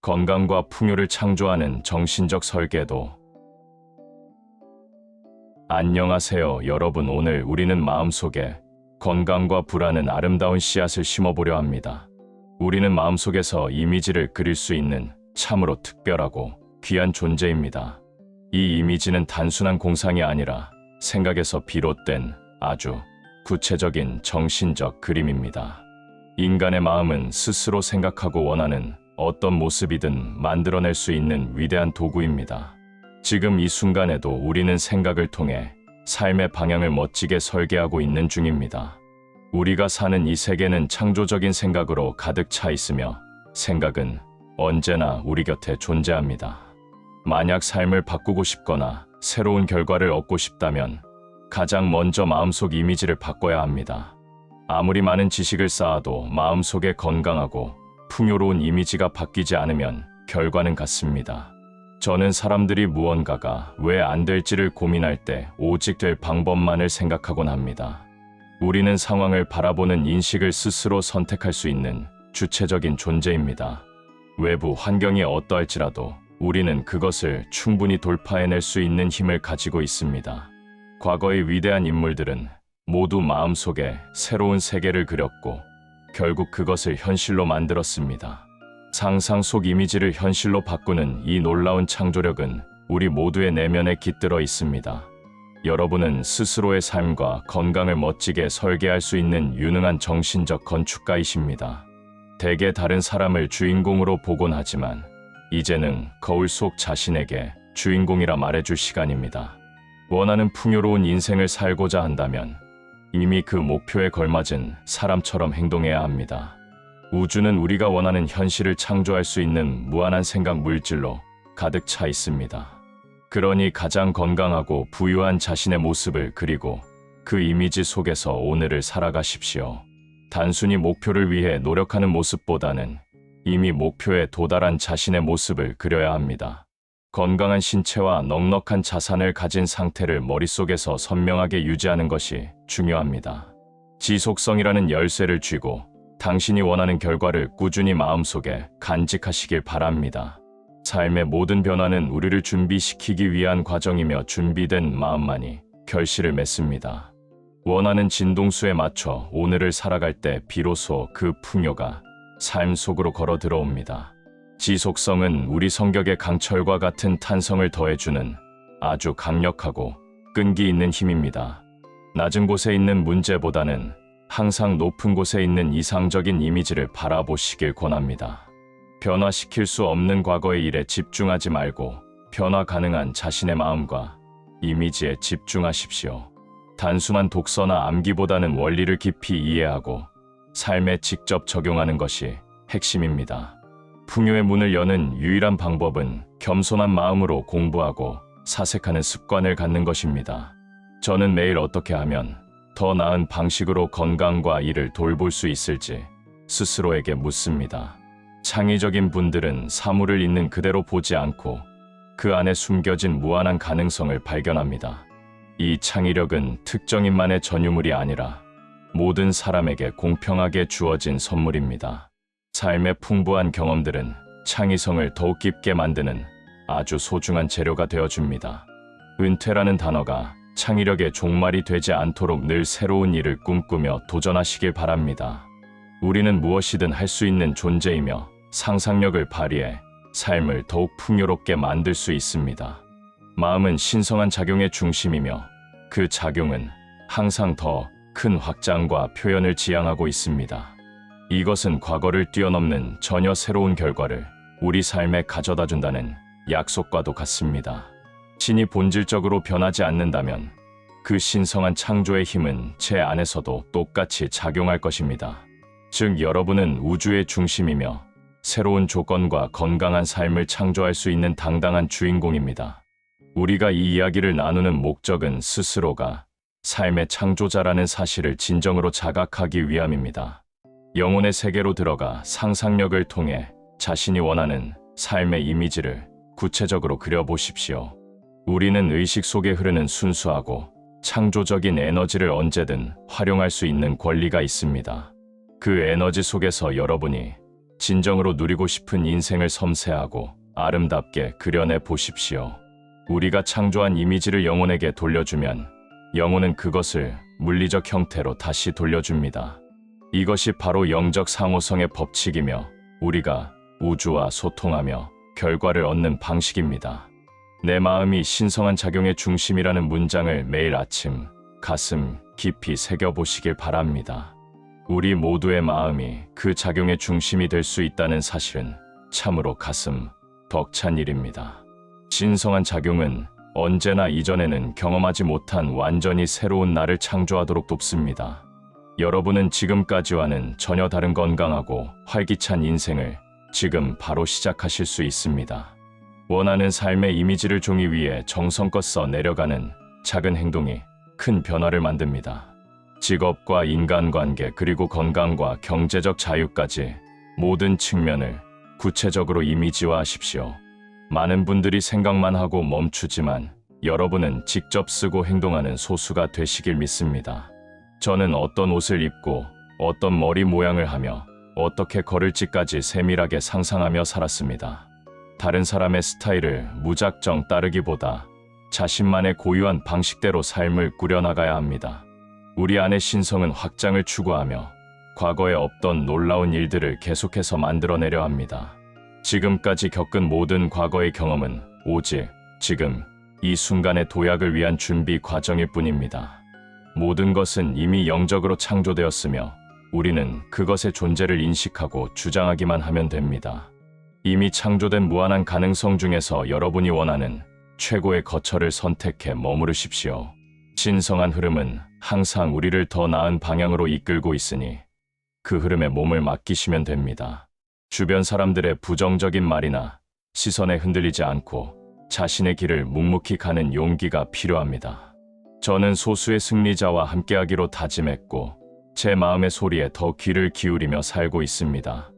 건강과 풍요를 창조하는 정신적 설계도. 안녕하세요, 여러분. 오늘 우리는 마음속에 건강과 불안은 아름다운 씨앗을 심어보려 합니다. 우리는 마음속에서 이미지를 그릴 수 있는 참으로 특별하고 귀한 존재입니다. 이 이미지는 단순한 공상이 아니라 생각에서 비롯된 아주 구체적인 정신적 그림입니다. 인간의 마음은 스스로 생각하고 원하는 어떤 모습이든 만들어낼 수 있는 위대한 도구입니다. 지금 이 순간에도 우리는 생각을 통해 삶의 방향을 멋지게 설계하고 있는 중입니다. 우리가 사는 이 세계는 창조적인 생각으로 가득 차 있으며 생각은 언제나 우리 곁에 존재합니다. 만약 삶을 바꾸고 싶거나 새로운 결과를 얻고 싶다면 가장 먼저 마음속 이미지를 바꿔야 합니다. 아무리 많은 지식을 쌓아도 마음속에 건강하고 풍요로운 이미지가 바뀌지 않으면 결과는 같습니다. 저는 사람들이 무언가가 왜 안 될지를 고민할 때 오직 될 방법만을 생각하곤 합니다. 우리는 상황을 바라보는 인식을 스스로 선택할 수 있는 주체적인 존재입니다. 외부 환경이 어떠할지라도 우리는 그것을 충분히 돌파해낼 수 있는 힘을 가지고 있습니다. 과거의 위대한 인물들은 모두 마음속에 새로운 세계를 그렸고 결국 그것을 현실로 만들었습니다. 상상 속 이미지를 현실로 바꾸는 이 놀라운 창조력은 우리 모두의 내면에 깃들어 있습니다. 여러분은 스스로의 삶과 건강을 멋지게 설계할 수 있는 유능한 정신적 건축가이십니다. 대개 다른 사람을 주인공으로 보곤 하지만 이제는 거울 속 자신에게 주인공이라 말해줄 시간입니다. 원하는 풍요로운 인생을 살고자 한다면 이미 그 목표에 걸맞은 사람처럼 행동해야 합니다. 우주는 우리가 원하는 현실을 창조할 수 있는 무한한 생각 물질로 가득 차 있습니다. 그러니 가장 건강하고 부유한 자신의 모습을 그리고 그 이미지 속에서 오늘을 살아가십시오. 단순히 목표를 위해 노력하는 모습보다는 이미 목표에 도달한 자신의 모습을 그려야 합니다. 건강한 신체와 넉넉한 자산을 가진 상태를 머릿속에서 선명하게 유지하는 것이 중요합니다. 지속성이라는 열쇠를 쥐고 당신이 원하는 결과를 꾸준히 마음속에 간직하시길 바랍니다. 삶의 모든 변화는 우리를 준비시키기 위한 과정이며 준비된 마음만이 결실을 맺습니다. 원하는 진동수에 맞춰 오늘을 살아갈 때 비로소 그 풍요가 삶 속으로 걸어 들어옵니다. 지속성은 우리 성격의 강철과 같은 탄성을 더해주는 아주 강력하고 끈기 있는 힘입니다. 낮은 곳에 있는 문제보다는 항상 높은 곳에 있는 이상적인 이미지를 바라보시길 권합니다. 변화시킬 수 없는 과거의 일에 집중하지 말고 변화 가능한 자신의 마음과 이미지에 집중하십시오. 단순한 독서나 암기보다는 원리를 깊이 이해하고 삶에 직접 적용하는 것이 핵심입니다. 풍요의 문을 여는 유일한 방법은 겸손한 마음으로 공부하고 사색하는 습관을 갖는 것입니다. 저는 매일 어떻게 하면 더 나은 방식으로 건강과 일을 돌볼 수 있을지 스스로에게 묻습니다. 창의적인 분들은 사물을 있는 그대로 보지 않고 그 안에 숨겨진 무한한 가능성을 발견합니다. 이 창의력은 특정인만의 전유물이 아니라 모든 사람에게 공평하게 주어진 선물입니다. 삶의 풍부한 경험들은 창의성을 더욱 깊게 만드는 아주 소중한 재료가 되어줍니다. 은퇴라는 단어가 창의력의 종말이 되지 않도록 늘 새로운 일을 꿈꾸며 도전하시길 바랍니다. 우리는 무엇이든 할 수 있는 존재이며 상상력을 발휘해 삶을 더욱 풍요롭게 만들 수 있습니다. 마음은 신성한 작용의 중심이며 그 작용은 항상 더 큰 확장과 표현을 지향하고 있습니다. 이것은 과거를 뛰어넘는 전혀 새로운 결과를 우리 삶에 가져다 준다는 약속과도 같습니다. 신이 본질적으로 변하지 않는다면 그 신성한 창조의 힘은 제 안에서도 똑같이 작용할 것입니다. 즉, 여러분은 우주의 중심이며 새로운 조건과 건강한 삶을 창조할 수 있는 당당한 주인공입니다. 우리가 이 이야기를 나누는 목적은 스스로가 삶의 창조자라는 사실을 진정으로 자각하기 위함입니다. 영혼의 세계로 들어가 상상력을 통해 자신이 원하는 삶의 이미지를 구체적으로 그려보십시오. 우리는 의식 속에 흐르는 순수하고 창조적인 에너지를 언제든 활용할 수 있는 권리가 있습니다. 그 에너지 속에서 여러분이 진정으로 누리고 싶은 인생을 섬세하고 아름답게 그려내 보십시오. 우리가 창조한 이미지를 영혼에게 돌려주면 영혼은 그것을 물리적 형태로 다시 돌려줍니다. 이것이 바로 영적 상호성의 법칙이며 우리가 우주와 소통하며 결과를 얻는 방식입니다. 내 마음이 신성한 작용의 중심이라는 문장을 매일 아침 가슴 깊이 새겨보시길 바랍니다. 우리 모두의 마음이 그 작용의 중심이 될 수 있다는 사실은 참으로 가슴 벅찬 일입니다. 신성한 작용은 언제나 이전에는 경험하지 못한 완전히 새로운 나를 창조하도록 돕습니다. 여러분은 지금까지와는 전혀 다른 건강하고 활기찬 인생을 지금 바로 시작하실 수 있습니다. 원하는 삶의 이미지를 종이 위에 정성껏 써 내려가는 작은 행동이 큰 변화를 만듭니다. 직업과 인간관계 그리고 건강과 경제적 자유까지 모든 측면을 구체적으로 이미지화하십시오. 많은 분들이 생각만 하고 멈추지만 여러분은 직접 쓰고 행동하는 소수가 되시길 믿습니다. 저는 어떤 옷을 입고 어떤 머리 모양을 하며 어떻게 걸을지까지 세밀하게 상상하며 살았습니다. 다른 사람의 스타일을 무작정 따르기보다 자신만의 고유한 방식대로 삶을 꾸려나가야 합니다. 우리 안의 신성은 확장을 추구하며 과거에 없던 놀라운 일들을 계속해서 만들어내려 합니다. 지금까지 겪은 모든 과거의 경험은 오직 지금 이 순간의 도약을 위한 준비 과정일 뿐입니다. 모든 것은 이미 영적으로 창조되었으며 우리는 그것의 존재를 인식하고 주장하기만 하면 됩니다. 이미 창조된 무한한 가능성 중에서 여러분이 원하는 최고의 거처를 선택해 머무르십시오. 신성한 흐름은 항상 우리를 더 나은 방향으로 이끌고 있으니 그 흐름에 몸을 맡기시면 됩니다. 주변 사람들의 부정적인 말이나 시선에 흔들리지 않고 자신의 길을 묵묵히 가는 용기가 필요합니다. 저는 소수의 승리자와 함께하기로 다짐했고 제 마음의 소리에 더 귀를 기울이며 살고 있습니다.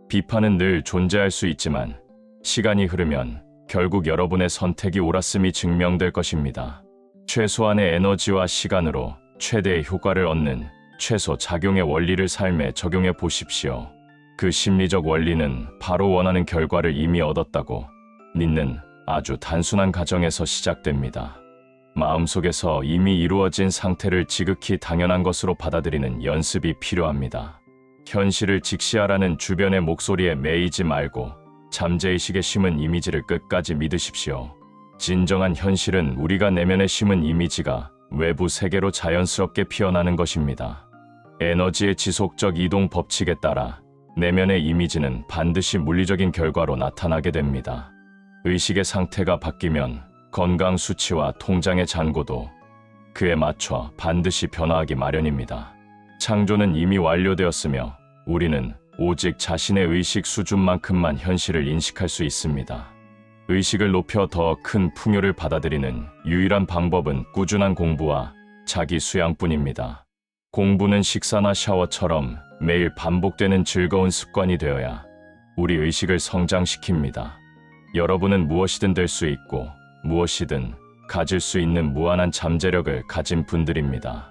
비판은 늘 존재할 수 있지만 시간이 흐르면 결국 여러분의 선택이 옳았음이 증명될 것입니다. 최소한의 에너지와 시간으로 최대의 효과를 얻는 최소 작용의 원리를 삶에 적용해 보십시오. 그 심리적 원리는 바로 원하는 결과를 이미 얻었다고 믿는 아주 단순한 가정에서 시작됩니다. 마음속에서 이미 이루어진 상태를 지극히 당연한 것으로 받아들이는 연습이 필요합니다. 현실을 직시하라는 주변의 목소리에 매이지 말고 잠재의식에 심은 이미지를 끝까지 믿으십시오. 진정한 현실은 우리가 내면에 심은 이미지가 외부 세계로 자연스럽게 피어나는 것입니다. 에너지의 지속적 이동 법칙에 따라 내면의 이미지는 반드시 물리적인 결과로 나타나게 됩니다. 의식의 상태가 바뀌면 건강 수치와 통장의 잔고도 그에 맞춰 반드시 변화하기 마련입니다. 창조는 이미 완료되었으며 우리는 오직 자신의 의식 수준만큼만 현실을 인식할 수 있습니다. 의식을 높여 더 큰 풍요를 받아들이는 유일한 방법은 꾸준한 공부와 자기 수양뿐입니다. 공부는 식사나 샤워처럼 매일 반복되는 즐거운 습관이 되어야 우리 의식을 성장시킵니다. 여러분은 무엇이든 될 수 있고 무엇이든 가질 수 있는 무한한 잠재력을 가진 분들입니다.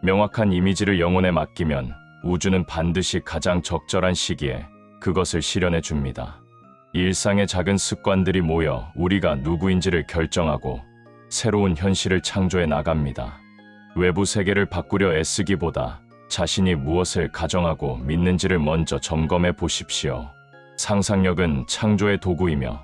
명확한 이미지를 영혼에 맡기면 우주는 반드시 가장 적절한 시기에 그것을 실현해 줍니다. 일상의 작은 습관들이 모여 우리가 누구인지를 결정하고 새로운 현실을 창조해 나갑니다. 외부 세계를 바꾸려 애쓰기보다 자신이 무엇을 가정하고 믿는지를 먼저 점검해 보십시오. 상상력은 창조의 도구이며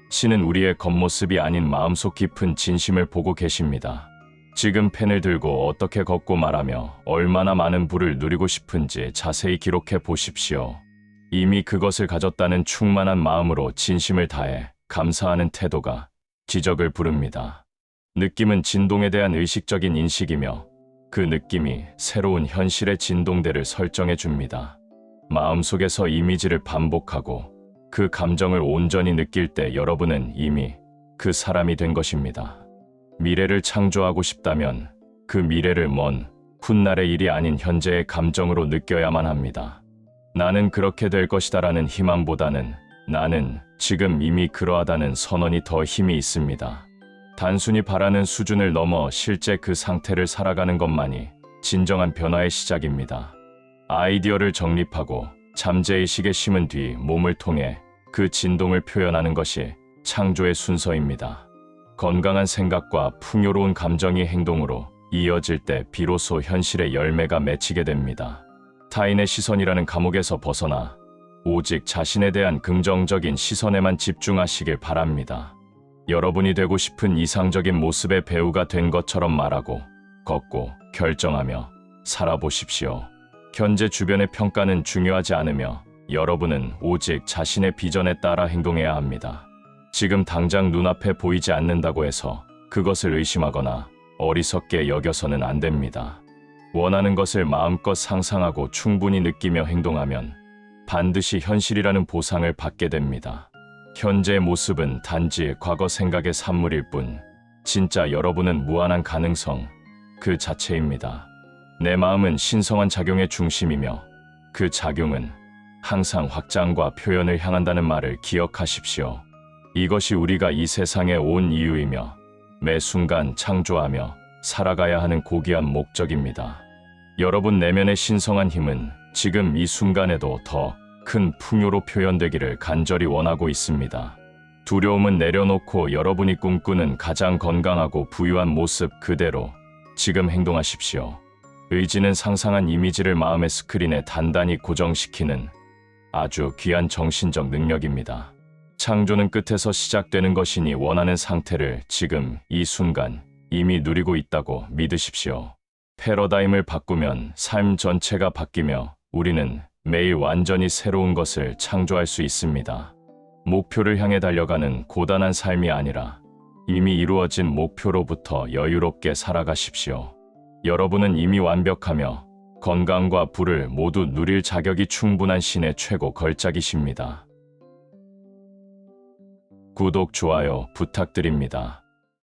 신은 우리의 겉모습이 아닌 마음속 깊은 진심을 보고 계십니다. 지금 펜을 들고 어떻게 걷고 말하며 얼마나 많은 부를 누리고 싶은지 자세히 기록해 보십시오. 이미 그것을 가졌다는 충만한 마음으로 진심을 다해 감사하는 태도가 기적을 부릅니다. 느낌은 진동에 대한 의식적인 인식이며 그 느낌이 새로운 현실의 진동대를 설정해 줍니다. 마음속에서 이미지를 반복하고 그 감정을 온전히 느낄 때 여러분은 이미 그 사람이 된 것입니다. 미래를 창조하고 싶다면 그 미래를 먼 훗날의 일이 아닌 현재의 감정으로 느껴야만 합니다. 나는 그렇게 될 것이다라는 희망보다는 나는 지금 이미 그러하다는 선언이 더 힘이 있습니다. 단순히 바라는 수준을 넘어 실제 그 상태를 살아가는 것만이 진정한 변화의 시작입니다. 아이디어를 정립하고 잠재의식에 심은 뒤 몸을 통해 그 진동을 표현하는 것이 창조의 순서입니다. 건강한 생각과 풍요로운 감정이 행동으로 이어질 때 비로소 현실의 열매가 맺히게 됩니다. 타인의 시선이라는 감옥에서 벗어나 오직 자신에 대한 긍정적인 시선에만 집중하시길 바랍니다. 여러분이 되고 싶은 이상적인 모습의 배우가 된 것처럼 말하고, 걷고, 결정하며 살아보십시오. 현재 주변의 평가는 중요하지 않으며 여러분은 오직 자신의 비전에 따라 행동해야 합니다. 지금 당장 눈앞에 보이지 않는다고 해서 그것을 의심하거나 어리석게 여겨서는 안 됩니다. 원하는 것을 마음껏 상상하고 충분히 느끼며 행동하면 반드시 현실이라는 보상을 받게 됩니다. 현재의 모습은 단지 과거 생각의 산물일 뿐, 진짜 여러분은 무한한 가능성 그 자체입니다. 내 마음은 신성한 작용의 중심이며 그 작용은 항상 확장과 표현을 향한다는 말을 기억하십시오. 이것이 우리가 이 세상에 온 이유이며 매 순간 창조하며 살아가야 하는 고귀한 목적입니다. 여러분 내면의 신성한 힘은 지금 이 순간에도 더 큰 풍요로 표현되기를 간절히 원하고 있습니다. 두려움은 내려놓고 여러분이 꿈꾸는 가장 건강하고 부유한 모습 그대로 지금 행동하십시오. 의지는 상상한 이미지를 마음의 스크린에 단단히 고정시키는 아주 귀한 정신적 능력입니다. 창조는 끝에서 시작되는 것이니 원하는 상태를 지금 이 순간 이미 누리고 있다고 믿으십시오. 패러다임을 바꾸면 삶 전체가 바뀌며 우리는 매일 완전히 새로운 것을 창조할 수 있습니다. 목표를 향해 달려가는 고단한 삶이 아니라 이미 이루어진 목표로부터 여유롭게 살아가십시오. 여러분은 이미 완벽하며 건강과 부를 모두 누릴 자격이 충분한 신의 최고 걸작이십니다. 구독, 좋아요 부탁드립니다.